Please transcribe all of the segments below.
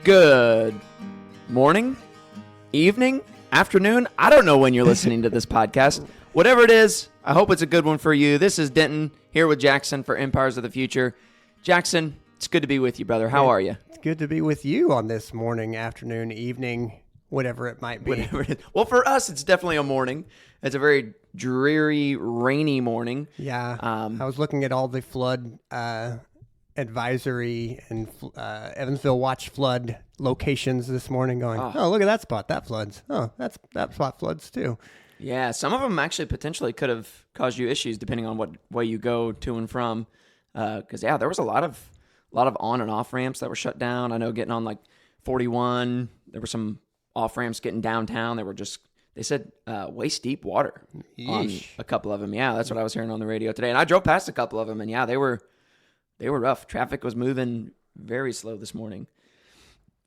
Good morning, evening, afternoon. I don't know when you're listening to this podcast. Whatever it is, I hope it's a good one for you. This is Denton here with Jackson for Empires of the Future. Jackson, it's good to be with you, brother. How are you? It's good to be with you on this morning, afternoon, evening, whatever it might be. Whatever it is. Well, for us, it's definitely a morning. It's a very dreary, rainy morning. Yeah. I was looking at all the flood advisory and Evansville watch flood locations this morning going, oh, look at that spot. That floods. Oh, that spot floods too. Yeah, some of them actually potentially could have caused you issues depending on what way you go to and from. Because, there was a lot of on and off ramps that were shut down. I know getting on like 41, there were some off ramps getting downtown. They said waist deep water on a couple of them. Yeah, that's what I was hearing on the radio today. And I drove past a couple of them, and they were rough. Traffic was moving very slow this morning.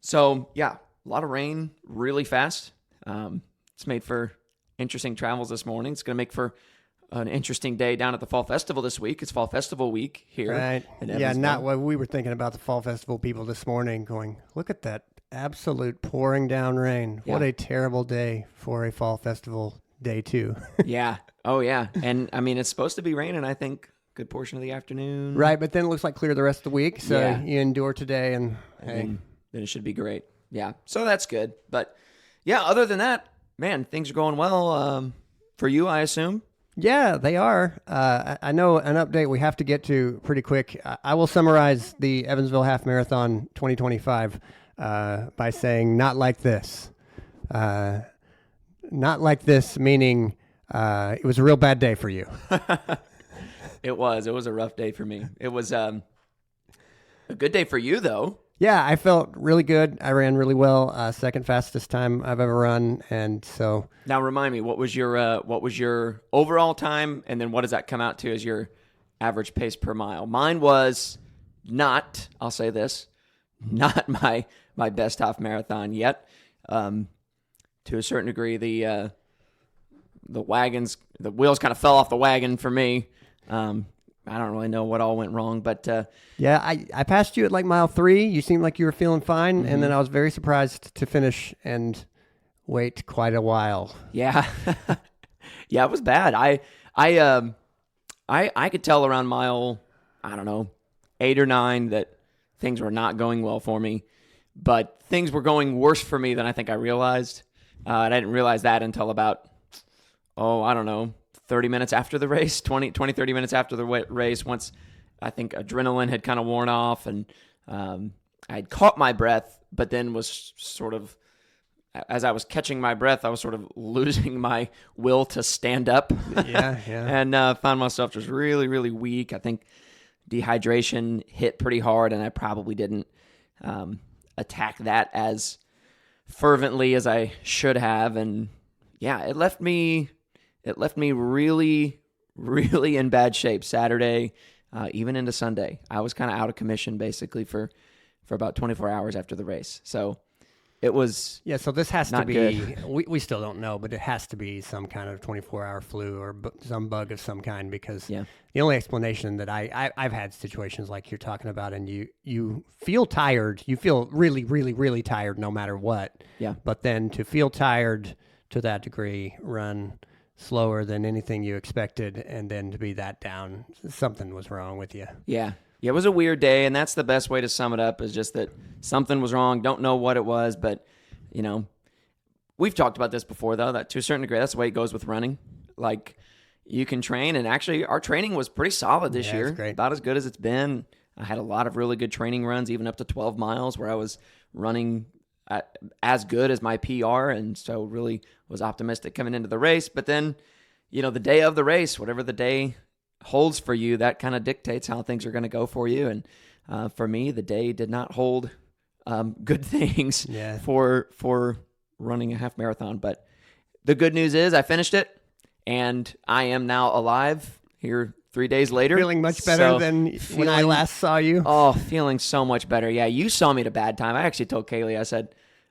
So, a lot of rain really fast. It's made for interesting travels this morning. It's going to make for an interesting day down at the Fall Festival this week. It's Fall Festival week here. Right. Yeah, not what we were thinking about the Fall Festival people this morning going, look at that absolute pouring down rain. Yeah. What a terrible day for a Fall Festival day too. Yeah. Oh, yeah. And, it's supposed to be raining, I think, good portion of the afternoon. Right, but then it looks like clear the rest of the week, so you endure today, and then it should be great. Yeah, so that's good. But, other than that, man, things are going well for you, I assume? Yeah, they are. I know an update we have to get to pretty quick. I will summarize the Evansville Half Marathon 2025 by saying not like this. Not like this, meaning it was a real bad day for you. It was a rough day for me. It was a good day for you, though. Yeah, I felt really good. I ran really well. Second fastest time I've ever run, and so. Now remind me, what was your overall time, and then what does that come out to as your average pace per mile? Mine was not. I'll say this, not my best half marathon yet. To a certain degree, the wheels kind of fell off the wagon for me. I don't really know what all went wrong, but I passed you at like mile 3. You seemed like you were feeling fine, and then I was very surprised to finish and wait quite a while. Yeah, it was bad. I could tell around mile 8 or 9 that things were not going well for me, but things were going worse for me than I think I realized. And I didn't realize that until about 30 minutes after the race, 30 minutes after the race, once I think adrenaline had kind of worn off, and I had caught my breath, but then was sort of, as I was catching my breath, I was sort of losing my will to stand up. Yeah. And found myself just really, really weak. I think dehydration hit pretty hard, and I probably didn't attack that as fervently as I should have. And it left me really, really in bad shape Saturday, even into Sunday. I was kind of out of commission basically for about 24 hours after the race. So it was so this has to be good. We still don't know, but it has to be some kind of 24-hour flu or some bug of some kind, because the only explanation that I've had situations like you're talking about, and you feel tired, you feel really, really, really tired no matter what. Yeah. But then to feel tired to that degree, run slower than anything you expected, and then to be that down, something was wrong with you. Yeah, it was a weird day, and that's the best way to sum it up, is just that something was wrong. Don't know what it was, but, we've talked about this before, though, that to a certain degree, that's the way it goes with running. Like, you can train, and actually our training was pretty solid this year. It's great. About as good as it's been. I had a lot of really good training runs, even up to 12 miles, where I was running as good as my PR, and so really was optimistic coming into the race. But then, the day of the race, whatever the day holds for you, that kind of dictates how things are going to go for you. And for me, the day did not hold good things for running a half marathon. But the good news is I finished it, and I am now alive here 3 days later. Feeling much better than when I last saw you? Oh, feeling so much better. Yeah, you saw me at a bad time. I actually told Kaylee, I said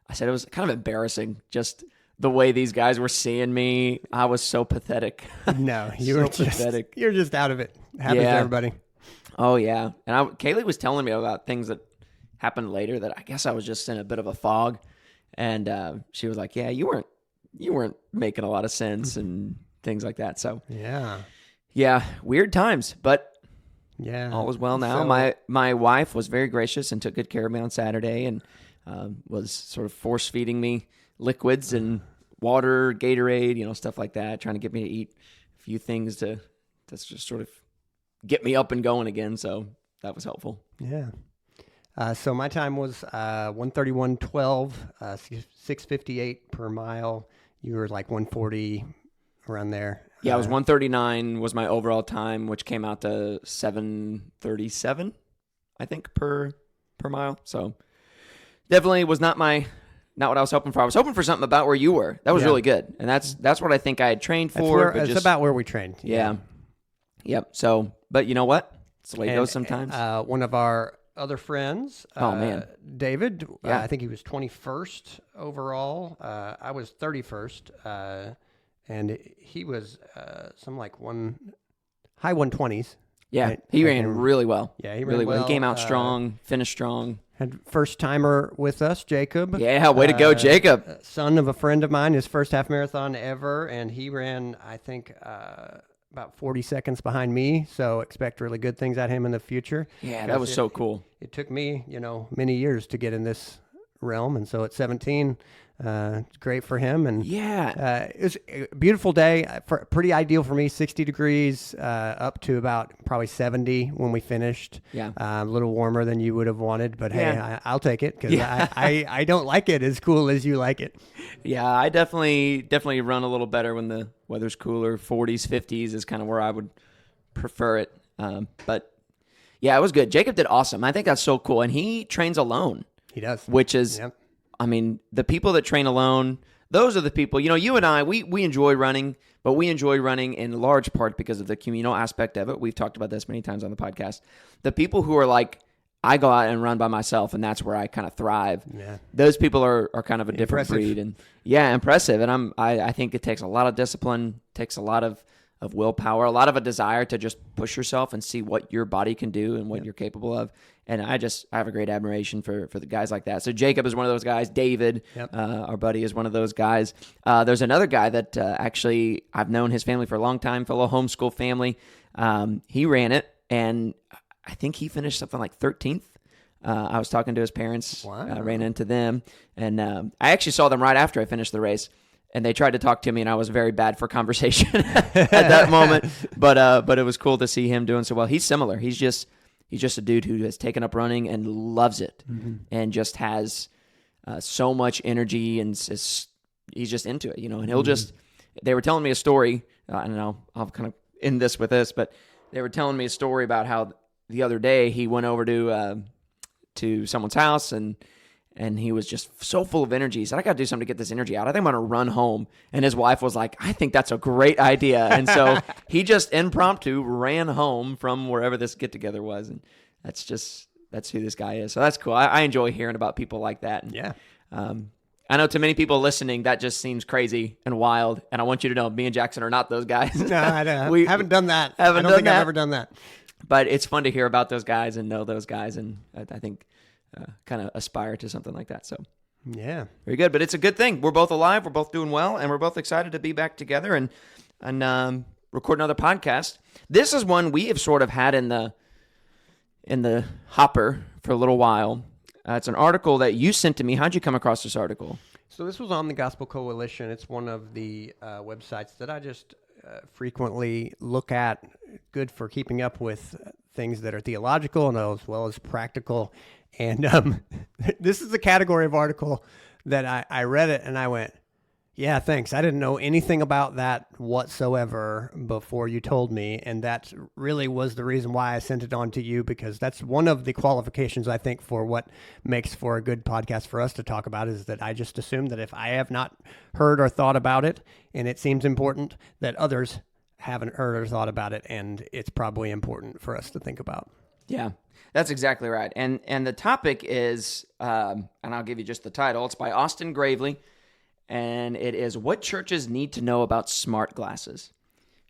it was kind of embarrassing, just the way these guys were seeing me. I was so pathetic. No, you were pathetic. You're just out of it. Happens to everybody. Oh, yeah. And Kaylee was telling me about things that happened later that I guess I was just in a bit of a fog. And she was like, yeah, you weren't making a lot of sense and things like that. So yeah, weird times, but all is well now. So, my wife was very gracious and took good care of me on Saturday, and was sort of force feeding me liquids and water, Gatorade, stuff like that, trying to get me to eat a few things that's just sort of get me up and going again. So that was helpful. Yeah. So my time was 1:31:12, 6:58 per mile. You were like 1:40 around there. Yeah, it was 1:39 was my overall time, which came out to 7:37, I think, per mile. So definitely was not what I was hoping for. I was hoping for something about where you were. That was really good, and that's what I think I had trained for. It's about where we trained. Yeah. Yep. So, but you know what? It's the way it goes sometimes. One of our other friends, David, I think he was 21st overall. I was 31st, and he was some like high 120s. Yeah, right? He ran really well. Yeah, he ran really well. He came out strong, finished strong. Had first timer with us, Jacob. Yeah, way to go, Jacob. Son of a friend of mine, his first half marathon ever, and he ran, I think, about 40 seconds behind me, so expect really good things at him in the future. Yeah, that was so cool. It took me, many years to get in this realm, and so at 17, it's great for him. And it was a beautiful day, pretty ideal for me. 60 degrees, up to about probably 70 when we finished. Yeah, a little warmer than you would have wanted, but hey, I'll take it because I don't like it as cool as you like it. Yeah, I definitely run a little better when the weather's cooler. 40s, 50s is kind of where I would prefer it. But yeah, it was good. Jacob did awesome. I think that's so cool, and he trains alone. He does, which is. Yep. I mean, the people that train alone, those are the people, you and I, we enjoy running, but we enjoy running in large part because of the communal aspect of it. We've talked about this many times on the podcast. The people who are like, I go out and run by myself, and that's where I kind of thrive. Yeah. Those people are kind of a different breed. And impressive. And I think it takes a lot of discipline, takes a lot of willpower, a lot of a desire to just push yourself and see what your body can do and what you're capable of. And I have a great admiration for the guys like that. So Jacob is one of those guys. David, our buddy, is one of those guys. There's another guy that actually I've known his family for a long time, fellow homeschool family. He ran it, and I think he finished something like 13th. I was talking to his parents, ran into them, and I actually saw them right after I finished the race. And they tried to talk to me, and I was very bad for conversation at that moment. But it was cool to see him doing so well. He's similar. He's just a dude who has taken up running and loves it, and just has so much energy, and he's just into it, And he'll they were telling me a story. I don't know. I'll kind of end this with this, but they were telling me a story about how the other day he went over to someone's house and he was just so full of energy. He said, I got to do something to get this energy out. I think I'm going to run home. And his wife was like, I think that's a great idea. And so he just impromptu ran home from wherever this get-together was. And that's who this guy is. So that's cool. I enjoy hearing about people like that. And, I know to many people listening, that just seems crazy and wild. And I want you to know, me and Jackson are not those guys. No, I we haven't done that. I don't think I've ever done that. But it's fun to hear about those guys and know those guys. And I think... kind of aspire to something like that. So, yeah, very good. But it's a good thing. We're both alive. We're both doing well, and we're both excited to be back together and record another podcast. This is one we have sort of had in the hopper for a little while. It's an article that you sent to me. How'd you come across this article? So this was on the Gospel Coalition. It's one of the websites that I just frequently look at. Good for keeping up with things that are theological and as well as practical. And this is a category of article that I read it and I went, yeah, thanks. I didn't know anything about that whatsoever before you told me. And that really was the reason why I sent it on to you, because that's one of the qualifications, I think, for what makes for a good podcast for us to talk about, is that I just assume that if I have not heard or thought about it and it seems important, that others haven't heard or thought about it, and it's probably important for us to think about. Yeah, that's exactly right. And the topic is, and I'll give you just the title, it's by Austin Gravley, and it is What Churches Need to Know About Smart Glasses.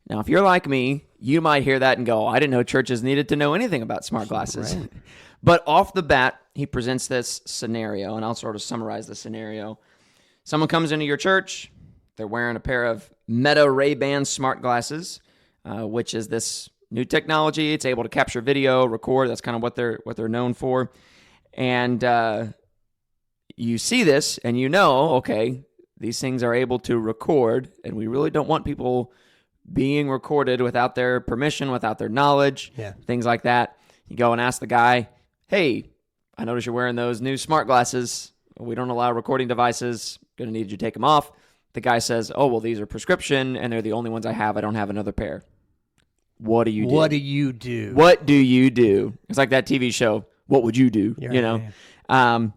Now, if you're like me, you might hear that and go, I didn't know churches needed to know anything about smart glasses. Right. But off the bat, he presents this scenario, and I'll sort of summarize the scenario. Someone comes into your church. They're wearing a pair of Meta Ray-Ban smart glasses, which is this new technology. It's able to capture video, record. That's kind of what they're known for. And you see this, and you know, okay, these things are able to record, and we really don't want people being recorded without their permission, without their knowledge, things like that. You go and ask the guy, hey, I notice you're wearing those new smart glasses. We don't allow recording devices. Going to need you to take them off. The guy says, oh, well, these are prescription, and they're the only ones I have. I don't have another pair. What do you do? What do you do? What do you do? It's like that TV show, What Would You Do? You're you know? right.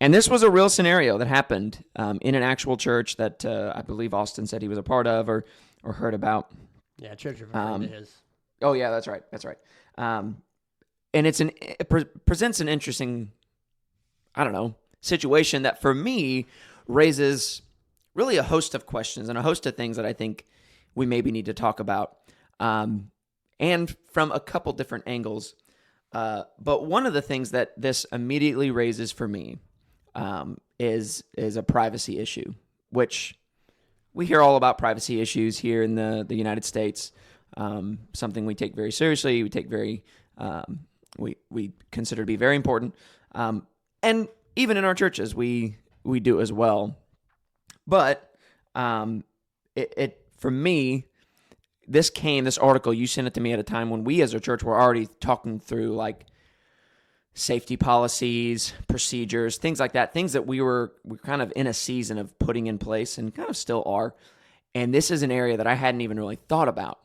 And this was a real scenario that happened in an actual church that I believe Austin said he was a part of or heard about. Yeah, church of a friend of his. Oh, yeah, that's right. And it presents an interesting, I don't know, situation that for me raises really a host of questions and a host of things that I think we maybe need to talk about, and from a couple different angles. But one of the things that this immediately raises for me is a privacy issue, which we hear all about privacy issues here in the United States. Something we take very seriously. We take very we consider to be very important, and even in our churches we do as well. But it for me, this article, you sent it to me at a time when we as a church were already talking through like safety policies, procedures, things like that, things that we're kind of in a season of putting in place and kind of still are. And this is an area that I hadn't even really thought about,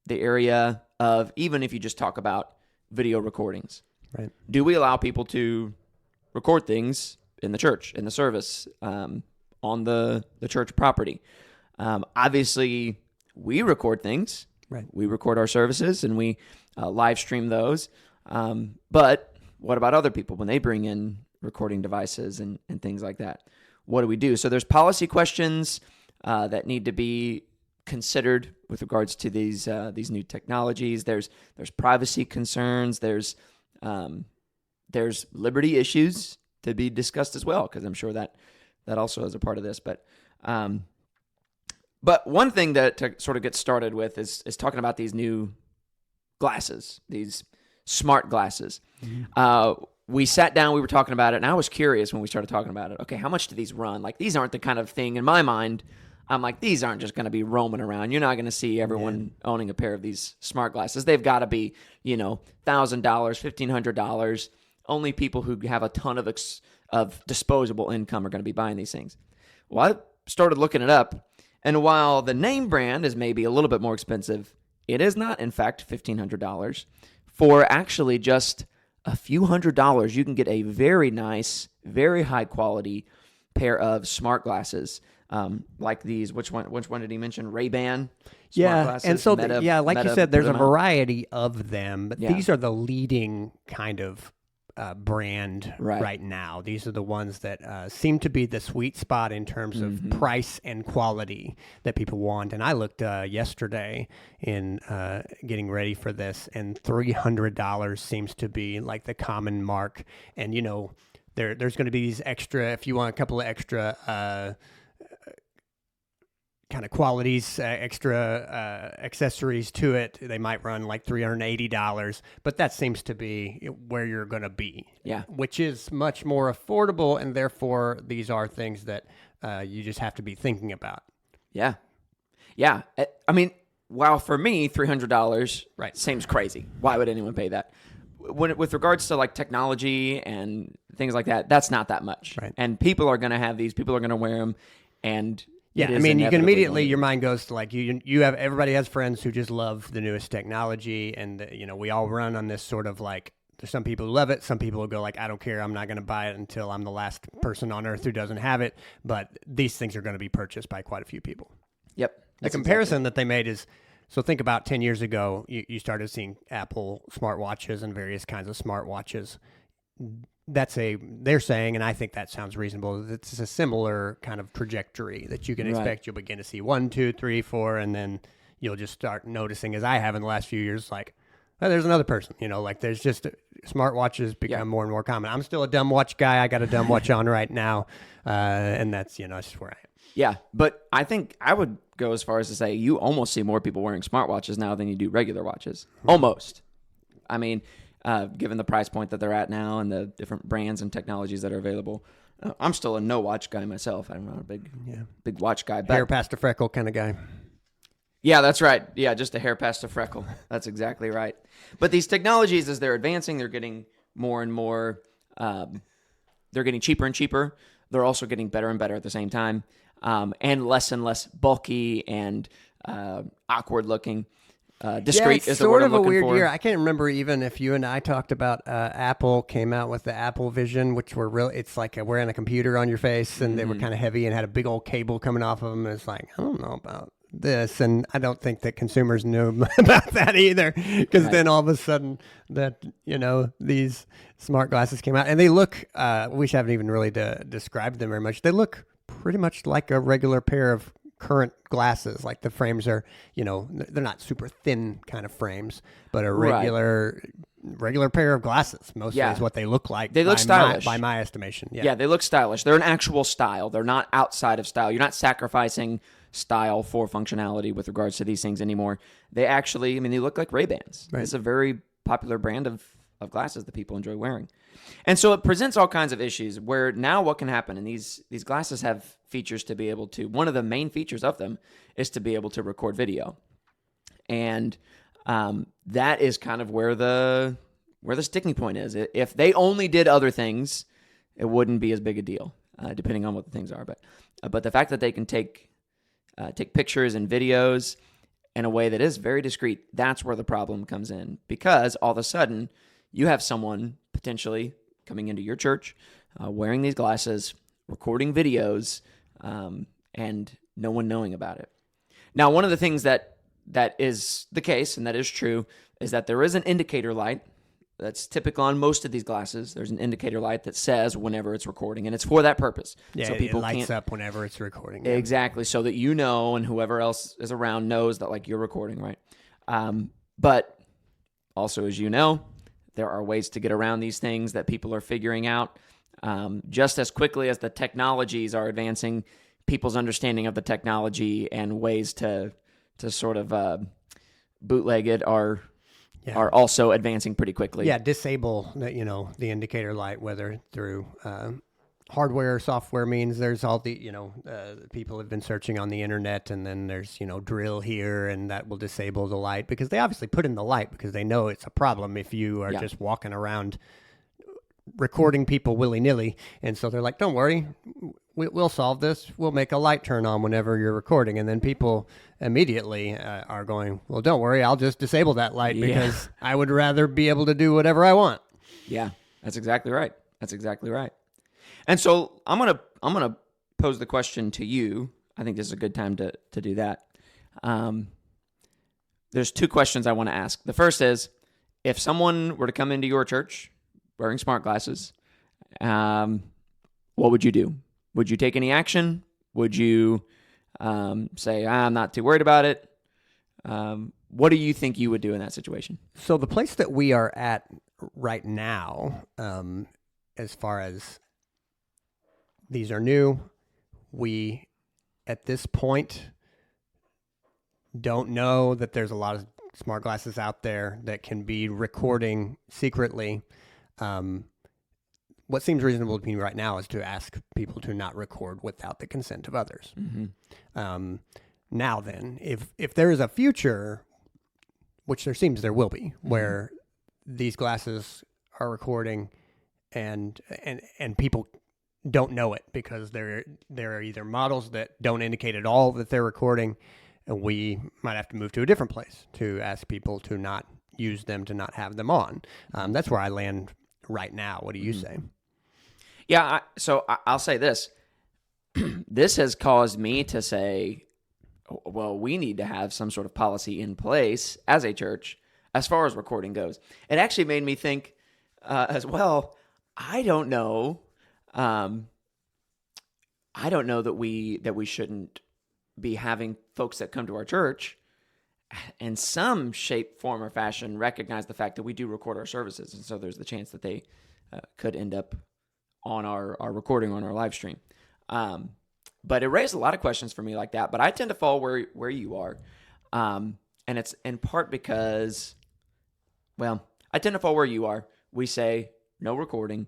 the area of, even if you just talk about video recordings. Right. Do we allow people to record things in the church, in the service, on the church property? Obviously, we record things. Right. We record our services and we live stream those. But what about other people when they bring in recording devices and things like that? What do we do? So there's policy questions that need to be considered with regards to these new technologies. There's privacy concerns. There's liberty issues to be discussed as well, because I'm sure that also is a part of this. But one thing that to sort of get started with is talking about these new glasses, these smart glasses. Mm-hmm. We sat down, we were talking about it, and I was curious when we started talking about it. Okay, how much do these run? Like, these aren't the kind of thing, in my mind, I'm like, these aren't just going to be roaming around. You're not going to see everyone owning a pair of these smart glasses. They've got to be, $1,000, $1,500. Only people who have a ton of disposable income are going to be buying these things. Well, I started looking it up, and while the name brand is maybe a little bit more expensive, it is not, in fact, $1,500. For actually just a few $100s, you can get a very nice, very high quality pair of smart glasses, like these. Which one did he mention? Ray-Ban. Yeah, glasses, and so like Meta, you said, there's a variety of them, but Yeah. these are the leading kind of brand Right. now. These are the ones that seem to be the sweet spot in terms of price and quality that people want. And I looked yesterday in getting ready for this, and $300 seems to be like the common mark. And there's going to be these extra, if you want a couple of extra kind of qualities, extra accessories to it, they might run like $380, but that seems to be where you're going to be. Yeah. Which is much more affordable, and therefore these are things that you just have to be thinking about. Yeah. Yeah. I mean, while for me, $300 seems crazy. Why would anyone pay that? With regards to like technology and things like that, that's not that much. Right. And people are going to have these, people are going to wear them, and yeah, I mean, you can immediately, your mind goes to like, you have, everybody has friends who just love the newest technology, and we all run on this sort of like, there's some people who love it, some people who go like, I don't care, I'm not going to buy it until I'm the last person on earth who doesn't have it, but these things are going to be purchased by quite a few people. Yep. The comparison that they made is, so think about 10 years ago, you started seeing Apple smartwatches and various kinds of smartwatches. They're saying, and I think that sounds reasonable, it's a similar kind of trajectory that you can expect. You'll begin to see 1, 2, 3, 4, and then you'll just start noticing, as I have in the last few years, like, well, there's another person, like there's just smartwatches become more and more common. I'm still a dumb watch guy. I got a dumb watch on right now. And that's, that's just where I am. Yeah. But I think I would go as far as to say you almost see more people wearing smartwatches now than you do regular watches. Almost. I mean, given the price point that they're at now and the different brands and technologies that are available, I'm still a no watch guy myself. I'm not a big watch guy. But hair past a freckle kind of guy. Yeah, that's right. Yeah, just a hair past a freckle. That's exactly right. But these technologies, as they're advancing, they're getting more and more, they're getting cheaper and cheaper. They're also getting better and better at the same time, and less bulky and awkward looking. Discreet is the word I'm looking for. Sort of a weird year. I can't remember even if you and I talked about Apple came out with the Apple Vision, which were real. It's like wearing a computer on your face, and they were kind of heavy and had a big old cable coming off of them. And it's like, I don't know about this, and I don't think that consumers knew about that either, because then all of a sudden that these smart glasses came out, and they look. We haven't even really described them very much. They look pretty much like a regular pair of current glasses. Like the frames are, they're not super thin kind of frames, but a regular pair of glasses. Mostly is what they look like. They look stylish by my estimation. Yeah, they look stylish. They're an actual style. They're not outside of style. You're not sacrificing style for functionality with regards to these things anymore. They actually, they look like Ray-Bans. Right. It's a very popular brand of glasses that people enjoy wearing. And so it presents all kinds of issues where now what can happen, and these glasses have features to be able to, one of the main features of them is to be able to record video. And that is kind of where the sticking point is. If they only did other things, it wouldn't be as big a deal, depending on what the things are. But the fact that they can take pictures and videos in a way that is very discreet, that's where the problem comes in. Because all of a sudden, you have someone potentially coming into your church, wearing these glasses, recording videos, and no one knowing about it. Now, one of the things that is the case, and that is true, is that there is an indicator light that's typical on most of these glasses. There's an indicator light that says whenever it's recording, and it's for that purpose. Yeah, so people it lights up whenever it's recording. Exactly, so that you know and whoever else is around knows that you're recording, right? But also, as you know, there are ways to get around these things that people are figuring out. Just as quickly as the technologies are advancing, people's understanding of the technology and ways to sort of bootleg it are also advancing pretty quickly. Yeah, disable the indicator light, whether through hardware or software means. There's all the people have been searching on the internet, and then there's drill here, and that will disable the light, because they obviously put in the light because they know it's a problem if you are just walking around recording people willy-nilly. And so they're like, don't worry, we'll solve this. We'll make a light turn on whenever you're recording. And then people immediately are going, well, don't worry, I'll just disable that light because I would rather be able to do whatever I want. Yeah, that's exactly right. And so I'm gonna pose the question to you. I think this is a good time to do that. There's two questions I want to ask. The first is, if someone were to come into your church wearing smart glasses, what would you do? Would you take any action? Would you say, I'm not too worried about it? What do you think you would do in that situation? So the place that we are at right now, as far as these are new, we, at this point, don't know that there's a lot of smart glasses out there that can be recording secretly. What seems reasonable to me right now is to ask people to not record without the consent of others. Mm-hmm. Now then, if there is a future, which there will be, mm-hmm. where these glasses are recording and people don't know it because there are either models that don't indicate at all that they're recording, and we might have to move to a different place to ask people to not use them, to not have them on. That's where I land right now. What do you say? Yeah, so I'll say this. This has caused me to say, well, we need to have some sort of policy in place as a church as far as recording goes. It actually made me think as well, I don't know that we shouldn't be having folks that come to our church in some shape, form, or fashion, recognize the fact that we do record our services. And so there's the chance that they could end up on our recording on our live stream. But it raised a lot of questions for me like that. But I tend to fall where you are. And it's in part because, well, I tend to fall where you are. We say no recording.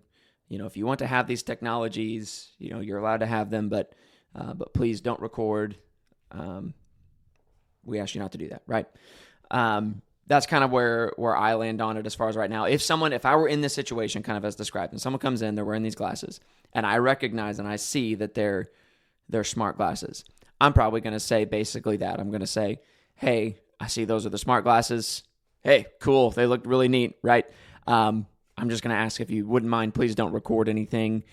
If you want to have these technologies, you're allowed to have them, but please don't record. We ask you not to do that, right? That's kind of where I land on it as far as right now. If I were in this situation, kind of as described, and someone comes in, they're wearing these glasses, and I recognize and I see that they're smart glasses, I'm probably going to say basically that. I'm going to say, hey, I see those are the smart glasses. Hey, cool. They look really neat, right? I'm just going to ask if you wouldn't mind, please don't record anything.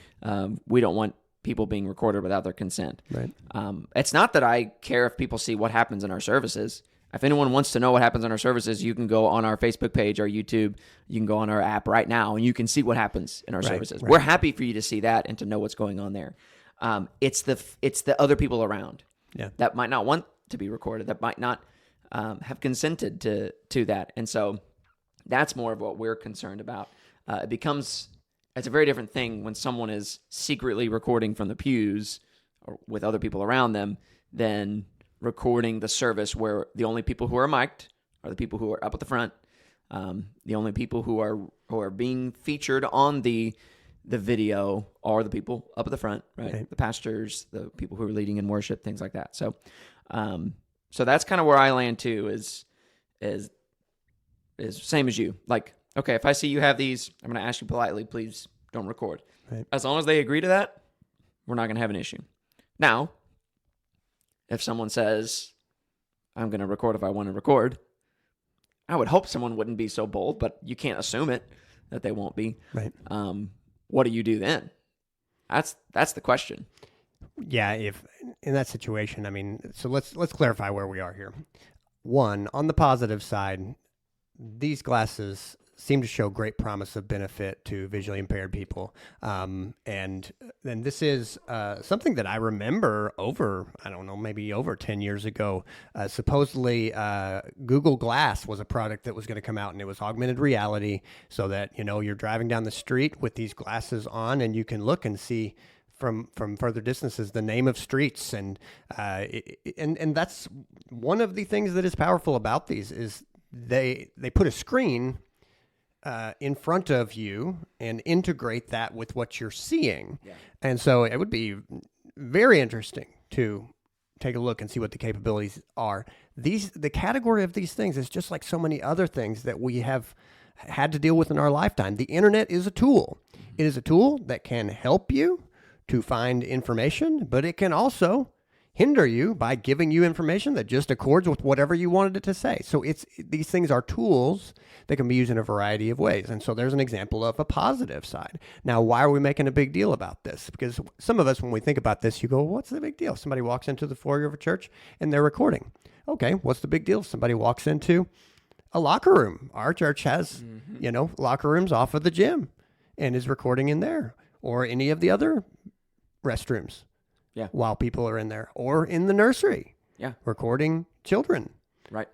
We don't want people being recorded without their consent. Right. It's not that I care if people see what happens in our services. If anyone wants to know what happens in our services, you can go on our Facebook page, our YouTube. You can go on our app right now, and you can see what happens in our services. Right. We're happy for you to see that and to know what's going on there. It's the other people around that might not want to be recorded, that might not have consented to that. And so that's more of what we're concerned about. It's a very different thing when someone is secretly recording from the pews or with other people around them than recording the service where the only people who are mic'd are the people who are up at the front. The only people who are being featured on the video are the people up at the front, right? Okay. The pastors, the people who are leading in worship, things like that. So that's kind of where I land too, is same as you. Like, okay, if I see you have these, I'm going to ask you politely, please don't record. Right. As long as they agree to that, we're not going to have an issue. Now, if someone says, I'm going to record if I want to record, I would hope someone wouldn't be so bold, but you can't assume it that they won't be. Right. What do you do then? That's the question. Yeah, if in that situation, I mean, so let's clarify where we are here. One, on the positive side, these glasses seem to show great promise of benefit to visually impaired people. And then this is something that I remember maybe over 10 years ago. Supposedly, Google Glass was a product that was going to come out, and it was augmented reality, so that, you're driving down the street with these glasses on and you can look and see from further distances the name of streets. And that's one of the things that is powerful about these is they put a screen in front of you and integrate that with what you're seeing. Yeah. And so it would be very interesting to take a look and see what the capabilities are. The category of these things is just like so many other things that we have had to deal with in our lifetime. The internet is a tool. It is a tool that can help you to find information, but it can also hinder you by giving you information that just accords with whatever you wanted it to say. So these things are tools that can be used in a variety of ways. And so there's an example of a positive side. Now, why are we making a big deal about this? Because some of us, when we think about this, you go, what's the big deal? Somebody walks into the foyer of a church and they're recording. Okay, what's the big deal? If somebody walks into a locker room. Our church has, locker rooms off of the gym and is recording in there, or any of the other restrooms. Yeah. While people are in there, or in the nursery. Yeah. Recording children. Right.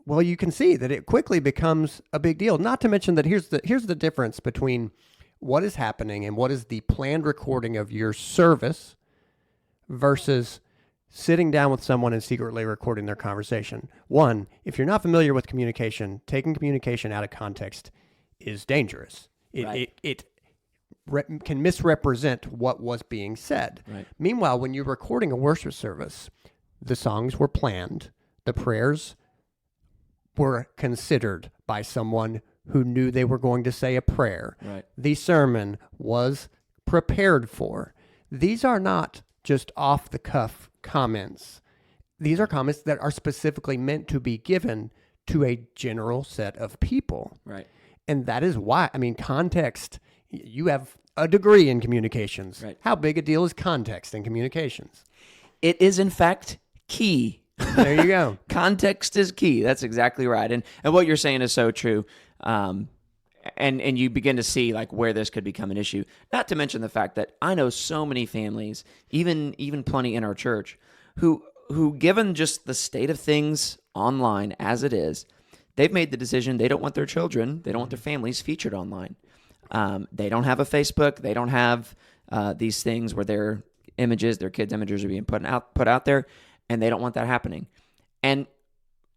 Well, you can see that it quickly becomes a big deal. Not to mention that here's the difference between what is happening and what is the planned recording of your service versus sitting down with someone and secretly recording their conversation. One, if you're not familiar with communication, taking communication out of context is dangerous. It can misrepresent what was being said. Right. Meanwhile, when you're recording a worship service, the songs were planned, the prayers were considered by someone who knew they were going to say a prayer. Right. The sermon was prepared for. These are not just off-the-cuff comments. These are comments that are specifically meant to be given to a general set of people. Right. And that is why, context. You have a degree in communications. Right. How big a deal is context in communications? It is, in fact, key. There you go. Context is key. That's exactly right. And what you're saying is so true. And you begin to see like where this could become an issue. Not to mention the fact that I know so many families, even plenty in our church, who given just the state of things online as it is, they've made the decision they don't want their children, they don't want their families featured online. They don't have a Facebook. They don't have these things where their kids' images are being put out there, and they don't want that happening. And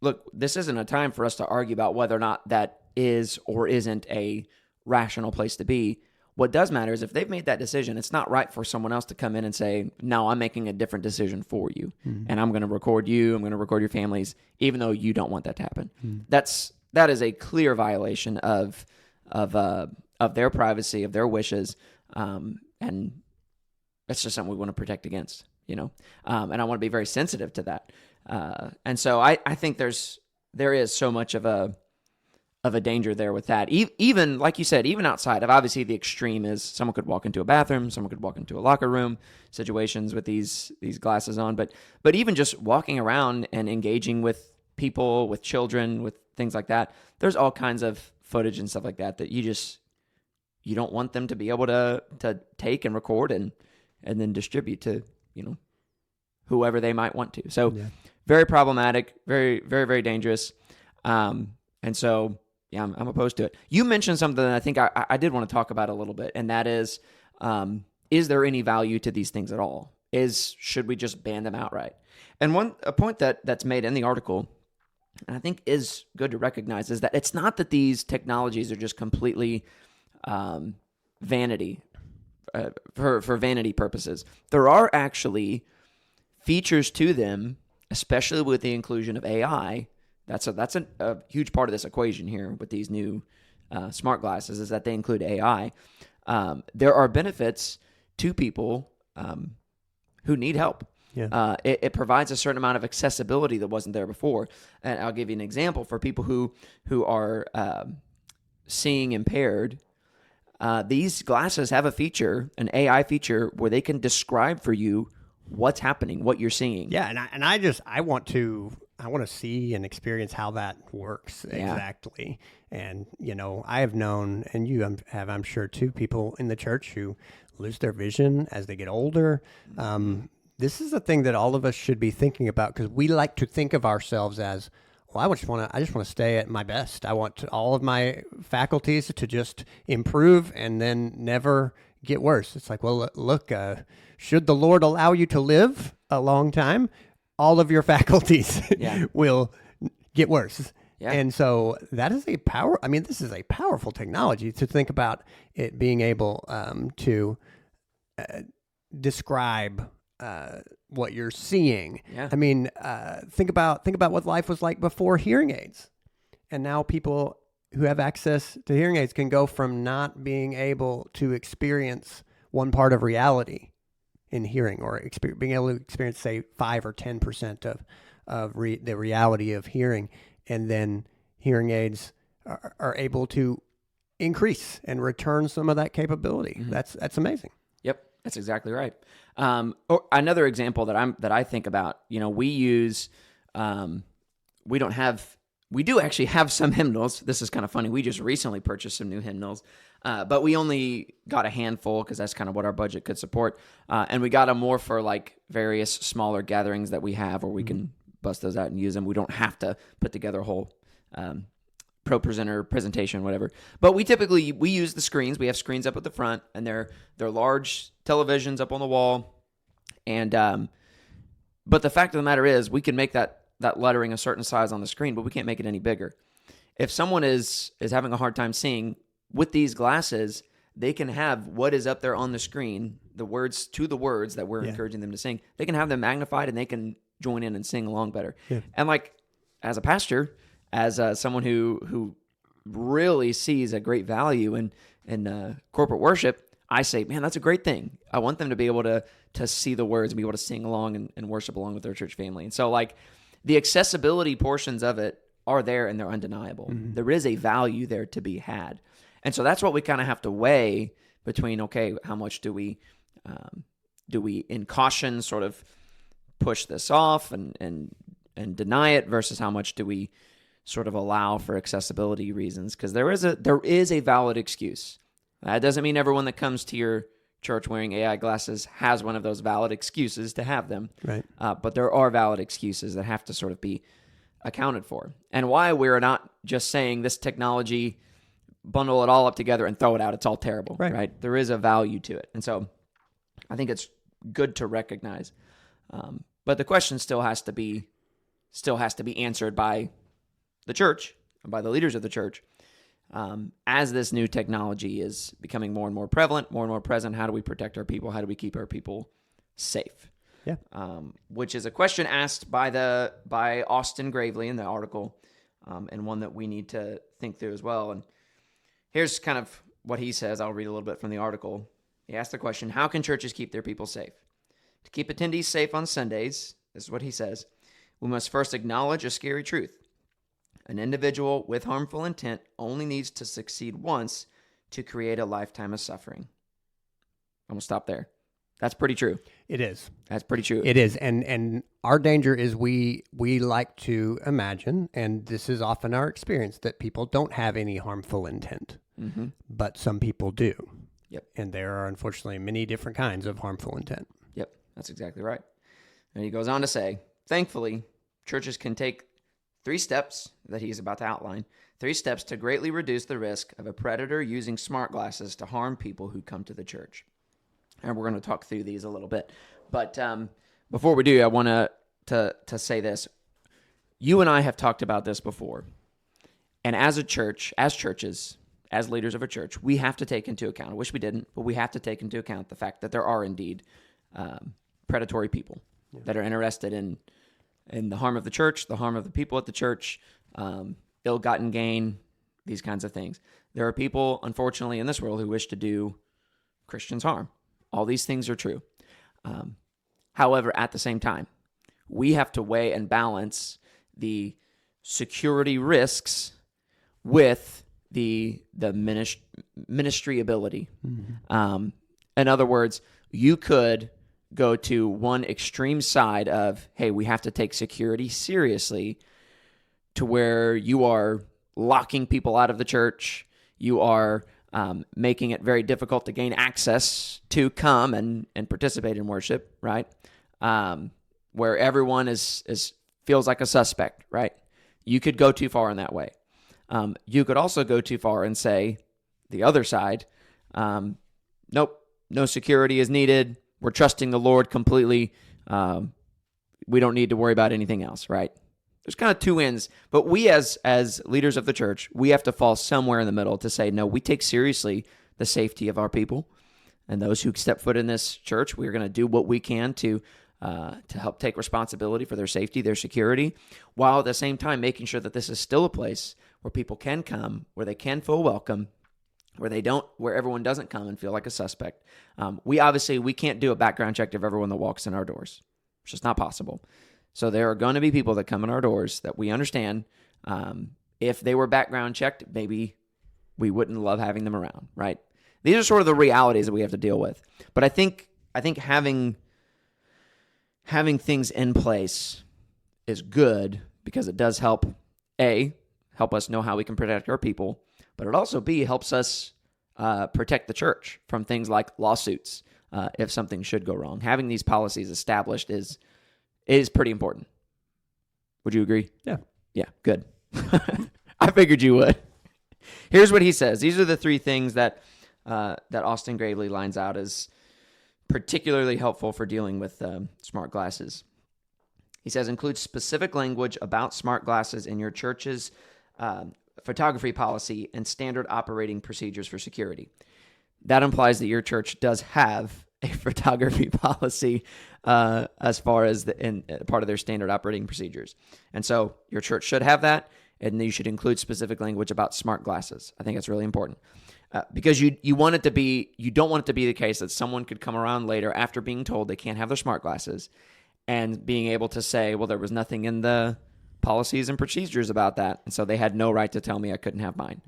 look, this isn't a time for us to argue about whether or not that is or isn't a rational place to be. What does matter is if they've made that decision, it's not right for someone else to come in and say, no, I'm making a different decision for you. And I'm going to record you. I'm going to record your families, even though you don't want that to happen. That is a clear violation of their privacy, of their wishes. And that's just something we want to protect against, and I want to be very sensitive to that. And so I think there is so much of a danger there with that. Even, like you said, even outside of, obviously the extreme is someone could walk into a bathroom, someone could walk into a locker room, situations with these glasses on. But even just walking around and engaging with people, with children, with things like that, there's all kinds of footage and stuff like that you don't want them to be able to take and record and then distribute to, whoever they might want to. So very problematic, very, very, very dangerous. And so, yeah, I'm opposed to it. You mentioned something that I think I did want to talk about a little bit, and that is there any value to these things at all? Should we just ban them outright? And a point that's made in the article, and I think is good to recognize, is that it's not that these technologies are just completely vanity, for vanity purposes. There are actually features to them, especially with the inclusion of AI. That's a huge part of this equation here with these new smart glasses, is that they include AI. There are benefits to people who need help. Yeah. It provides a certain amount of accessibility that wasn't there before. And I'll give you an example for people who are seeing impaired. These glasses have a feature, an AI feature, where they can describe for you what's happening, what you're seeing. Yeah, I want to see and experience how that works exactly. And I have known, and you have, I'm sure too, people in the church who lose their vision as they get older. This is a thing that all of us should be thinking about, because we like to think of ourselves as, well, I just want to stay at my best. I want all of my faculties to just improve and then never get worse. It's like, well, look, should the Lord allow you to live a long time, all of your faculties will get worse. Yeah. And so that is this is a powerful technology to think about, it being able to describe what you're seeing. Yeah. I mean, think about what life was like before hearing aids. And now people who have access to hearing aids can go from not being able to experience one part of reality in hearing, or being able to experience, say, 5 or 10% of the reality of hearing, and then hearing aids are able to increase and return some of that capability. Mm-hmm. That's amazing. Yep, that's exactly right. Or another example that I think about, we use, we do actually have some hymnals. This is kind of funny. We just recently purchased some new hymnals, but we only got a handful because that's kind of what our budget could support. And we got them more for like various smaller gatherings that we have, where we can bust those out and use them. We don't have to put together a whole presentation, whatever. But we use the screens. We have screens up at the front, and they're large televisions up on the wall. And but the fact of the matter is, we can make that lettering a certain size on the screen, but we can't make it any bigger. If someone is having a hard time seeing, with these glasses, they can have what is up there on the screen, the words that we're encouraging them to sing. They can have them magnified, and they can join in and sing along better. Yeah. And like, as a pastor, as someone who really sees a great value in corporate worship, I say, man, that's a great thing. I want them to be able to see the words and be able to sing along and worship along with their church family. And so, like, the accessibility portions of it are there, and they're undeniable. Mm-hmm. There is a value there to be had. And so that's what we kind of have to weigh between, okay, how much do we in caution sort of push this off and deny it, versus how much do we sort of allow for accessibility reasons? Because there is a valid excuse. That doesn't mean everyone that comes to your church wearing AI glasses has one of those valid excuses to have them. Right. But there are valid excuses that have to sort of be accounted for, and why we're not just saying this technology, bundle it all up together and throw it out. It's all terrible, right? There is a value to it. And so I think it's good to recognize. But the question still has to be answered by the church, by the leaders of the church. As this new technology is becoming more and more prevalent, more and more present, how do we protect our people? How do we keep our people safe? Yeah. Which is a question asked by Austin Gravley in the article, and one that we need to think through as well. And here's kind of what he says. I'll read a little bit from the article. He asked the question, how can churches keep their people safe? To keep attendees safe on Sundays, this is what he says, we must first acknowledge a scary truth. An individual with harmful intent only needs to succeed once to create a lifetime of suffering. I'm going to stop there. That's pretty true. It is. That's pretty true. It is. And our danger is we like to imagine, and this is often our experience, that people don't have any harmful intent, but some people do. Yep. And there are unfortunately many different kinds of harmful intent. Yep, that's exactly right. And he goes on to say, thankfully, churches can take 3 steps that he's about to outline, 3 steps to greatly reduce the risk of a predator using smart glasses to harm people who come to the church. And we're going to talk through these a little bit. But before we do, I want to say this. You and I have talked about this before. And as a church, as churches, as leaders of a church, we have to take into account, I wish we didn't, but we have to take into account the fact that there are indeed predatory people that are interested in the harm of the church, the harm of the people at the church, ill-gotten gain, these kinds of things. There are people, unfortunately, in this world who wish to do Christians harm. All these things are true. However, at the same time, we have to weigh and balance the security risks with the ministry ability. In other words, you could go to one extreme side of, hey, we have to take security seriously, to where you are locking people out of the church, you are making it very difficult to gain access to come and participate in worship, right? Where everyone feels like a suspect, right? You could go too far in that way. You could also go too far and say, the other side, nope, no security is needed. We're trusting the Lord completely. We don't need to worry about anything else, right? There's kind of 2 ends, but we as leaders of the church, we have to fall somewhere in the middle to say, no, we take seriously the safety of our people and those who step foot in this church. We're going to do what we can to help take responsibility for their safety, their security, while at the same time making sure that this is still a place where people can come, where they can feel welcome, where everyone doesn't come and feel like a suspect. We can't do a background check of everyone that walks in our doors. It's just not possible. So there are going to be people that come in our doors that we understand. If they were background checked, maybe we wouldn't love having them around, right? These are sort of the realities that we have to deal with. But I think having things in place is good, because it does help us know how we can protect our people, but it also helps us protect the church from things like lawsuits if something should go wrong. Having these policies established is pretty important. Would you agree? Yeah. Yeah, good. I figured you would. Here's what he says. These are the 3 things that Austin Gravley lines out as particularly helpful for dealing with smart glasses. He says, include specific language about smart glasses in your church's photography policy and standard operating procedures for security. That implies that your church does have a photography policy as far as part of their standard operating procedures. And so your church should have that, and you should include specific language about smart glasses. I think it's really important. Because you don't want it to be the case that someone could come around later after being told they can't have their smart glasses and being able to say, well, there was nothing in the policies and procedures about that, and so they had no right to tell me I couldn't have mine.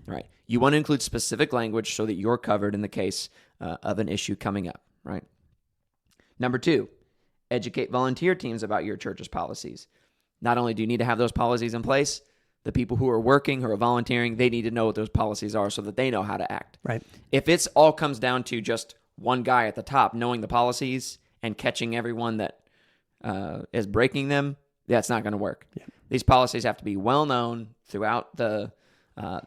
Right. You want to include specific language so that you're covered in the case of an issue coming up, right? Number 2, educate volunteer teams about your church's policies. Not only do you need to have those policies in place, the people who are working, who are volunteering, they need to know what those policies are so that they know how to act. Right. If it's all comes down to just one guy at the top knowing the policies and catching everyone that is breaking them, that's not going to work. Yeah. These policies have to be well known throughout the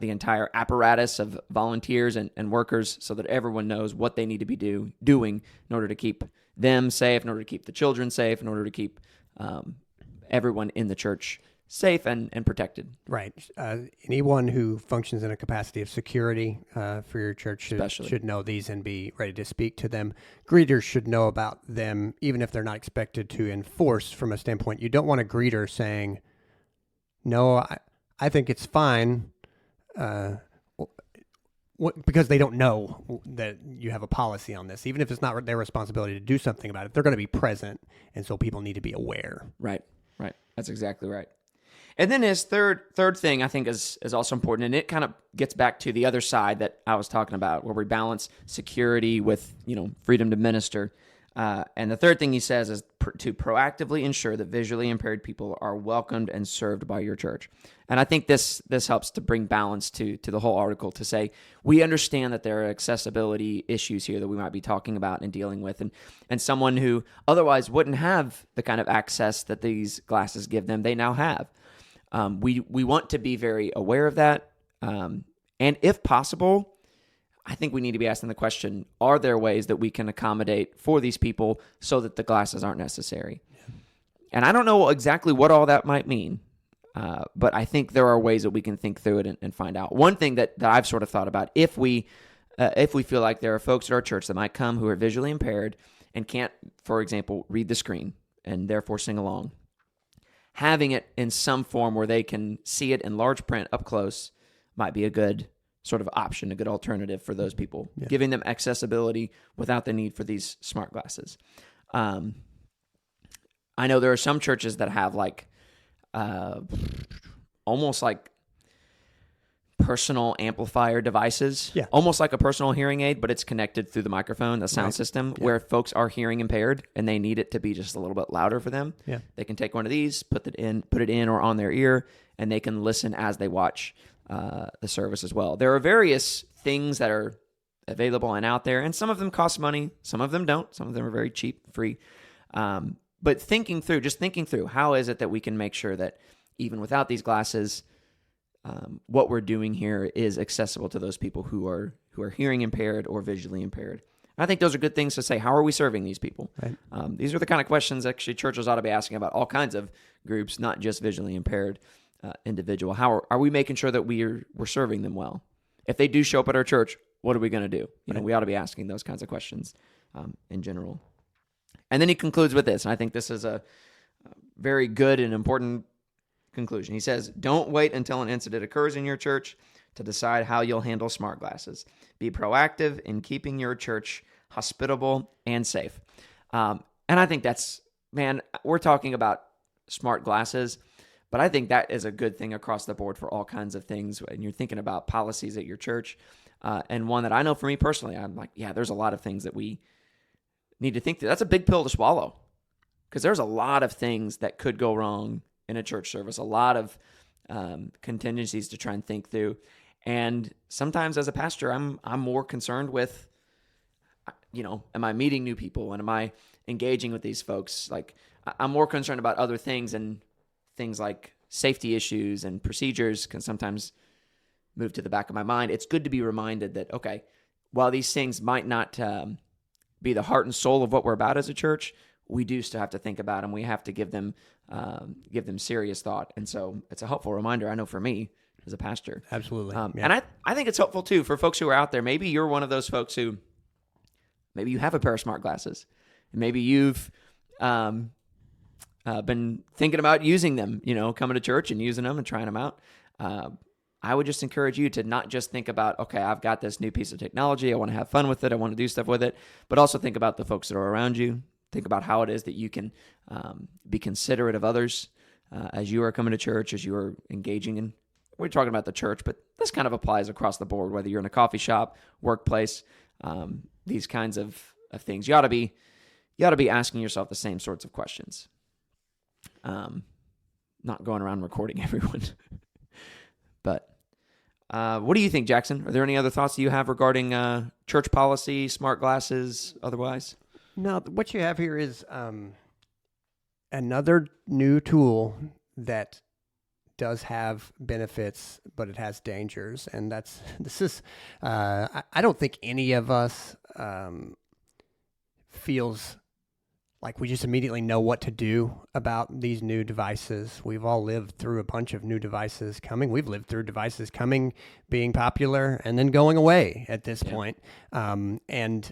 entire apparatus of volunteers and workers, so that everyone knows what they need to be doing in order to keep them safe, in order to keep the children safe, in order to keep everyone in the church safe and protected. Right. Anyone who functions in a capacity of security for your church should know these and be ready to speak to them. Greeters should know about them, even if they're not expected to enforce from a standpoint. You don't want a greeter saying, no, I think it's fine, because they don't know that you have a policy on this. Even if it's not their responsibility to do something about it, they're going to be present, and so people need to be aware. Right. That's exactly right. And then his third thing I think is also important, and it kind of gets back to the other side that I was talking about, where we balance security with freedom to minister. And the third thing he says is to proactively ensure that visually impaired people are welcomed and served by your church. And I think this helps to bring balance to the whole article, to say we understand that there are accessibility issues here that we might be talking about and dealing with, and someone who otherwise wouldn't have the kind of access that these glasses give them, they now have. We want to be very aware of that, and if possible, I think we need to be asking the question, are there ways that we can accommodate for these people so that the glasses aren't necessary? Yeah. And I don't know exactly what all that might mean, but I think there are ways that we can think through it and find out. One thing that I've sort of thought about, if we feel like there are folks at our church that might come who are visually impaired and can't, for example, read the screen and therefore sing along, having it in some form where they can see it in large print up close might be a good sort of option, a good alternative for those people, giving them accessibility without the need for these smart glasses. I know there are some churches that have almost like personal amplifier devices, almost like a personal hearing aid, but it's connected through the microphone, the sound system, where folks are hearing impaired and they need it to be just a little bit louder for them. Yeah. They can take one of these, put it in or on their ear, and they can listen as they watch the service as well. There are various things that are available and out there, and some of them cost money, some of them don't. Some of them are very cheap, free. But thinking through, how is it that we can make sure that even without these glasses, what we're doing here is accessible to those people who are hearing impaired or visually impaired. I think those are good things to say. How are we serving these people? Right. These are the kind of questions actually churches ought to be asking about all kinds of groups, not just visually impaired individual. How are we making sure that we're serving them well? If they do show up at our church, what are we going to do? We ought to be asking those kinds of questions in general. And then he concludes with this, and I think this is a very good and important conclusion. He says, don't wait until an incident occurs in your church to decide how you'll handle smart glasses. Be proactive in keeping your church hospitable and safe. And I think we're talking about smart glasses, but I think that is a good thing across the board for all kinds of things. When you're thinking about policies at your church, and one that I know for me personally, I'm like, there's a lot of things that we need to think through. That's a big pill to swallow, because there's a lot of things that could go wrong in a church service, a lot of contingencies to try and think through. And sometimes as a pastor, I'm more concerned with, am I meeting new people and am I engaging with these folks? Like, I'm more concerned about other things, and things like safety issues and procedures can sometimes move to the back of my mind. It's good to be reminded that, okay, while these things might not be the heart and soul of what we're about as a church, we do still have to think about them. We have to give them serious thought. And so it's a helpful reminder, I know, for me as a pastor. Absolutely. And I think it's helpful too for folks who are out there. Maybe you're one of those folks who, maybe you have a pair of smart glasses, and maybe you've been thinking about using them, coming to church and using them and trying them out. I would just encourage you to not just think about, okay, I've got this new piece of technology, I want to have fun with it, I want to do stuff with it, but also think about the folks that are around you. Think about how it is that you can be considerate of others as you are coming to church, as you are engaging in. We're talking about the church, but this kind of applies across the board, whether you're in a coffee shop, workplace, these kinds of things. You ought to be asking yourself the same sorts of questions. Not going around recording everyone. But what do you think, Jackson? Are there any other thoughts that you have regarding church policy, smart glasses, otherwise? No, what you have here is another new tool that does have benefits, but it has dangers. And I don't think any of us feels like we just immediately know what to do about these new devices. We've all lived through a bunch of new devices coming. We've lived through devices coming, being popular, and then going away at this point. And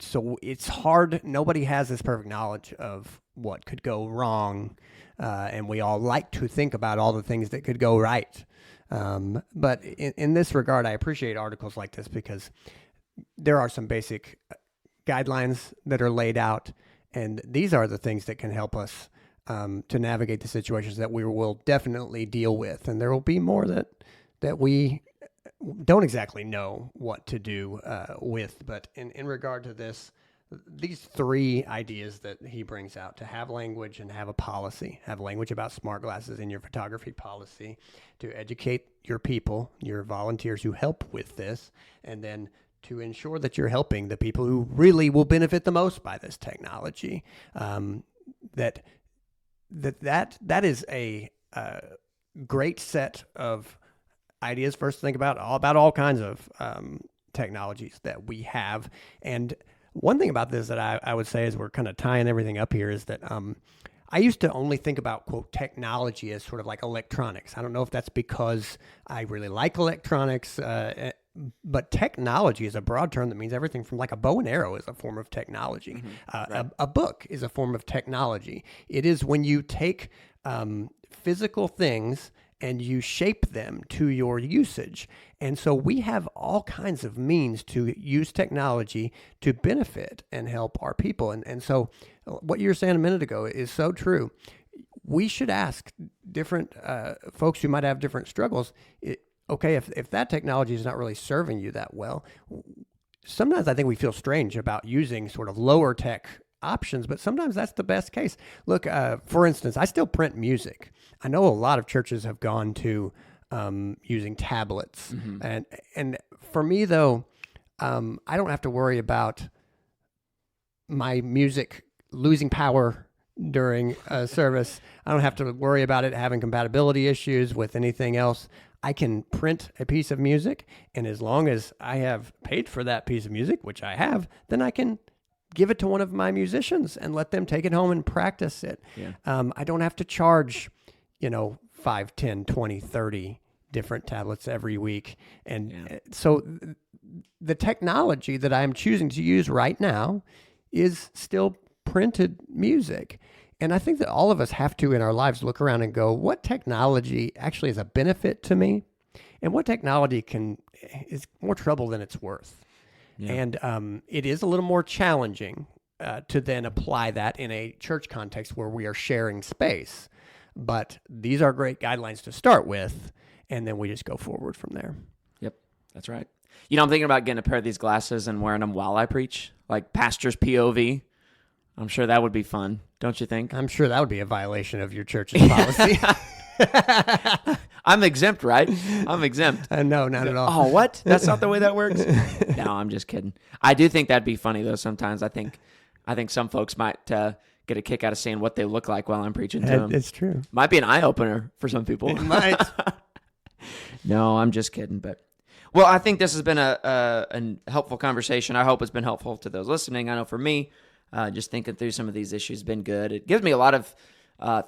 so it's hard. Nobody has this perfect knowledge of what could go wrong. And we all like to think about all the things that could go right. But in this regard, I appreciate articles like this because there are some basic guidelines that are laid out, and these are the things that can help us to navigate the situations that we will definitely deal with. And there will be more that we don't exactly know what to do with. But in regard to this, these three ideas that he brings out: to have language and have a policy, have language about smart glasses in your photography policy, to educate your people, your volunteers who help with this, and then to ensure that you're helping the people who really will benefit the most by this technology. That is a great set of ideas for us to think about all kinds of technologies that we have. And one thing about this that I would say, as we're kind of tying everything up here, is that I used to only think about, quote, technology as sort of like electronics. I don't know if that's because I really like electronics, but technology is a broad term that means everything from like a bow and arrow is a form of technology. Right. A book is a form of technology. It is when you take physical things and you shape them to your usage. And so we have all kinds of means to use technology to benefit and help our people. And so what you were saying a minute ago is so true. We should ask different folks who might have different struggles, okay, if that technology is not really serving you that well, sometimes I think we feel strange about using sort of lower tech options, but sometimes that's the best case. Look, for instance, I still print music. I know a lot of churches have gone to using tablets. And for me, though, I don't have to worry about my music losing power during a service. I don't have to worry about it having compatibility issues with anything else. I can print a piece of music, and as long as I have paid for that piece of music, which I have, then I can give it to one of my musicians and let them take it home and practice it. Yeah. I don't have to charge, 5, 10, 20, 30 different tablets every week. And so the technology that I'm choosing to use right now is still printed music. And I think that all of us have to, in our lives, look around and go, what technology actually is a benefit to me? And what technology is more trouble than it's worth? Yeah. And it is a little more challenging to then apply that in a church context where we are sharing space. But these are great guidelines to start with, and then we just go forward from there. Yep, that's right. I'm thinking about getting a pair of these glasses and wearing them while I preach, like pastor's POV. I'm sure that would be fun, don't you think? I'm sure that would be a violation of your church's policy. I'm exempt, right? I'm exempt. No, not at all. Oh, what? That's not the way that works? No, I'm just kidding. I do think that'd be funny, though, sometimes. I think some folks might get a kick out of seeing what they look like while I'm preaching to them. It's true. Might be an eye-opener for some people. It might. No, I'm just kidding. But well, I think this has been a helpful conversation. I hope it's been helpful to those listening. I know for me, just thinking through some of these issues has been good. It gives me a lot of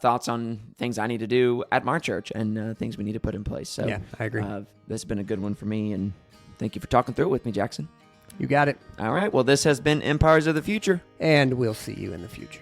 thoughts on things I need to do at my church and things we need to put in place. So yeah, I agree. This has been a good one for me, and thank you for talking through it with me, Jackson. You got it. All right. Well, this has been Empires of the Future. And we'll see you in the future.